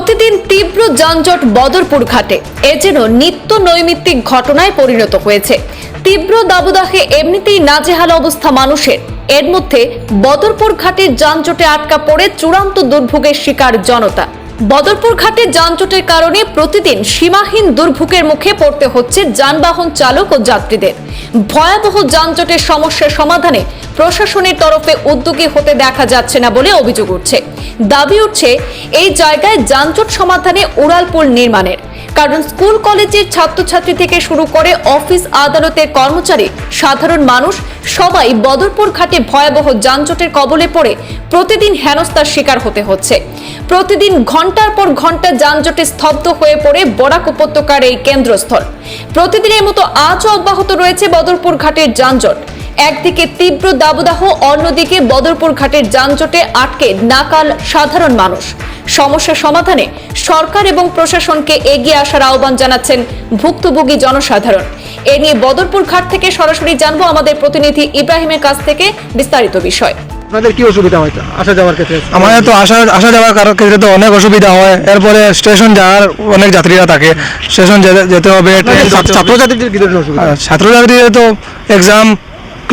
প্রতিদিন তীব্র যানজট বদরপুর ঘাটে এ যেন নিত্য নৈমিত্তিক ঘটনায় পরিণত হয়েছে। তীব্র দাবদাহে এমনিতেই নাজেহাল অবস্থা মানুষের, এর মধ্যে বদরপুর ঘাটের যানজটে আটকা পড়ে চূড়ান্ত দুর্ভোগের শিকার জনতা। বদরপুর ঘাটে যানজটের কারণে প্রতিদিন সীমাহীন দুর্ভোগের মুখে পড়তে হচ্ছে যানবাহন চালক ও যাত্রীদের। ভয়াবহ যানজটের সমস্যার সমাধানে প্রশাসনের তরফে উদ্যোগী হতে দেখা যাচ্ছে না বলে অভিযোগ উঠছে। দাবি উঠছে এই জায়গায় যানজট সমাধানে উড়ালপুল নির্মাণের, কারণ স্কুল কলেজের ছাত্রছাত্রী থেকে শুরু করে অফিস আদালতের কর্মচারী, সাধারণ মানুষ সবাই বদরপুর ঘাটে ভয়াবহ যানজটের কবলে পড়ে প্রতিদিন হেনস্থার শিকার হতে হচ্ছে। প্রতিদিন ঘন্টার পর ঘন্টা যানজটে স্তব্ধ হয়ে পড়ে বরাক উপত্যকার এই কেন্দ্রস্থল। প্রতিদিনের মতো আজও অব্যাহত রয়েছে বদরপুর ঘাটের যানজট। একদিকে তীব্র দাবদাহ, অন্যদিকে বদরপুর ঘাটের যানজটে আটকে নাকাল সাধারণ মানুষ। সমস্যা সমাধানে সরকার এবং প্রশাসনকে এগিয়ে আসার আহ্বান জানাচ্ছেন ভুক্তভোগী জনসাধারণ। এ নিয়ে বদরপুর ঘাট থেকে সরাসরি জানবো আমাদের প্রতিনিধি ইব্রাহিমের কাছ থেকে বিস্তারিত বিষয়। আপনাদের কি অসুবিধা হয় আসা যাওয়ার ক্ষেত্রে? আমাদের তো আসা যাওয়ার ক্ষেত্রে তো অনেক অসুবিধা হয়। এরপরে স্টেশন যাওয়ার অনেক যাত্রীরা থাকে, স্টেশন যেতে হবে। ছাত্রছাত্রীদের কি ধরনের অসুবিধা? ছাত্রছাত্রীদের তো এক্সাম,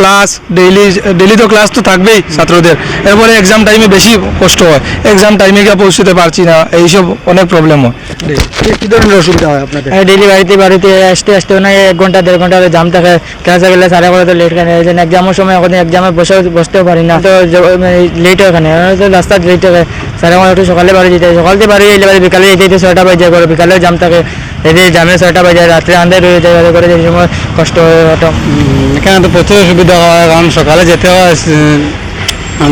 ক্লাস, ডেইলি তো ক্লাস তো থাকবেই ছাত্রদের। এরপরে এক্সাম টাইমে বেশি কষ্ট হয়, এক্সাম টাইমে গিয়ে পৌঁছতে পারছি না, এইসব অনেক প্রবলেম হয়। কি ধরনের অসুবিধা হয় আপনাদের? ডেইলি বাড়িতে আসতে অনেক 1 ঘন্টা 1.5 ঘন্টা জাম থাকে। ক্লাসে গেলে সাড়ে 11টা লেট খানে, এক্সামের সময় এখন এক্সামে বসতেও পারি না, তো লেট হয় এখানে রাস্তা লেট থাকে। 11:30 সকালে বাড়ি যেতে, সকালতে বাড়ি এলে বিকালে যেতে 6টা বাজে করে, বিকালেও জাম থাকে, এদের জামে 6টা বাজে, রাত্রে আন্ধার হয়ে যায় করে, যে সময় কষ্ট হয়। এখানে তো প্রচুর অসুবিধা হয়, কারণ সকালে যেতে হয়,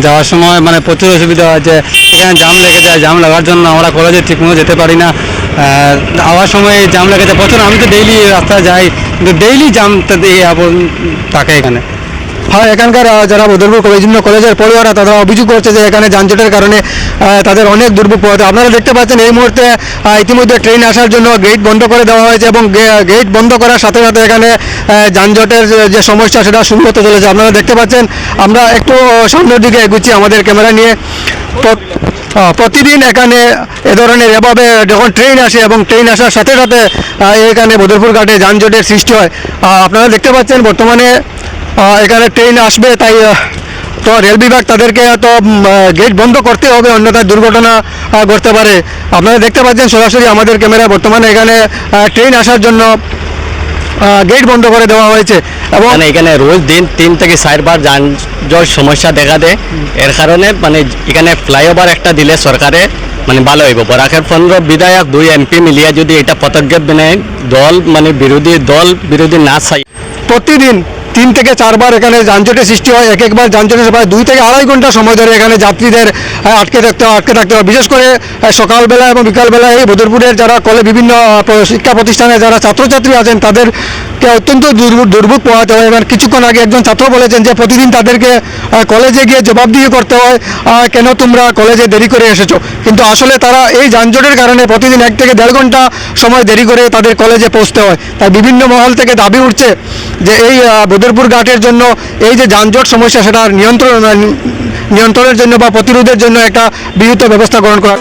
যাওয়ার সময় মানে প্রচুর অসুবিধা হয় যে এখানে জাম লেগে যায়। জাম লাগার জন্য আমরা কলেজে ঠিকমতো যেতে পারি না, আওয়ার সময় জাম লেগে যায় প্রচুর। আমি তো ডেইলি রাস্তায় যাই, কিন্তু ডেইলি জাম থাকে এখানে। হ্যাঁ, এখানকার যারা বদরপুর বিভিন্ন কলেজের পড়ুয়ারা তারা অভিযোগ করছে যে এখানে যানজটের কারণে তাদের অনেক দুর্ভোগ পোহাতে। আপনারা দেখতে পাচ্ছেন এই মুহূর্তে ইতিমধ্যে ট্রেন আসার জন্য গেট বন্ধ করে দেওয়া হয়েছে, এবং গেট বন্ধ করার সাথে সাথে এখানে যানজটের যে সমস্যা সেটা শুরু হতে চলেছে। আপনারা দেখতে পাচ্ছেন, আমরা একটু সামনের দিকে এগুচ্ছি আমাদের ক্যামেরা নিয়ে। প্রতিদিন এখানে এ ধরনের এভাবে যখন ট্রেন আসে এবং ট্রেন আসার সাথে সাথে এখানে বদরপুর ঘাটে যানজটের সৃষ্টি হয়। আপনারা দেখতে পাচ্ছেন বর্তমানে এখানে ট্রেন আসবে, তাই তো রেল বিভাগ তাদেরকে তো গেট বন্ধ করতে হবে, অন্যথায় দুর্ঘটনা ঘটতে পারে। আপনারা দেখতে পাচ্ছেন সরাসরি আমাদের ক্যামেরা, বর্তমানে এখানে ট্রেন আসার জন্য গেট বন্ধ করে দেওয়া হয়েছে, এবং এখানে রোজ দিন 3 থেকে 4 বার যানজট সমস্যা দেখা দেয়। এর কারণে মানে এখানে ফ্লাইওভার একটা দিলে সরকারে মানে ভালো হইব। বরাকের 15 বিধায়ক 2 এমপি মিলিয়ে যদি এটা পদক্ষেপ নেয়, দল মানে বিরোধী না চাই, প্রতিদিন 3 থেকে 4 বার এখানে যানজটের সৃষ্টি হয়। একবার যানজটের প্রায় 2 থেকে আড়াই ঘন্টা সময় ধরে এখানে যাত্রীদের আটকে থাকতে হয়। বিশেষ করে সকালবেলা এবং বিকালবেলা এই বদরপুরের যারা বিভিন্ন শিক্ষা প্রতিষ্ঠানে যারা ছাত্রছাত্রী আছেন তাদেরকে অত্যন্ত দুর্ভোগ পোহাতে হয়। এবার কিছুক্ষণ আগে একজন ছাত্র বলেছেন যে প্রতিদিন তাদেরকে কলেজে গিয়ে জবাবদিহি করতে হয়, কেন তোমরা কলেজে দেরি করে এসেছো। কিন্তু আসলে তারা এই যানজটের কারণে প্রতিদিন 1 থেকে 1.5 ঘন্টা সময় দেরি করে তাদের কলেজে পৌঁছতে হয়। তাই বিভিন্ন মহল থেকে দাবি উঠছে যে এই বদরপুর ঘাটের জন্য এই যে যানজট সমস্যা সেটা নিয়ন্ত্রণের জন্য বা প্রতিরোধের জন্য একটা বিহিত ব্যবস্থা গ্রহণ করা।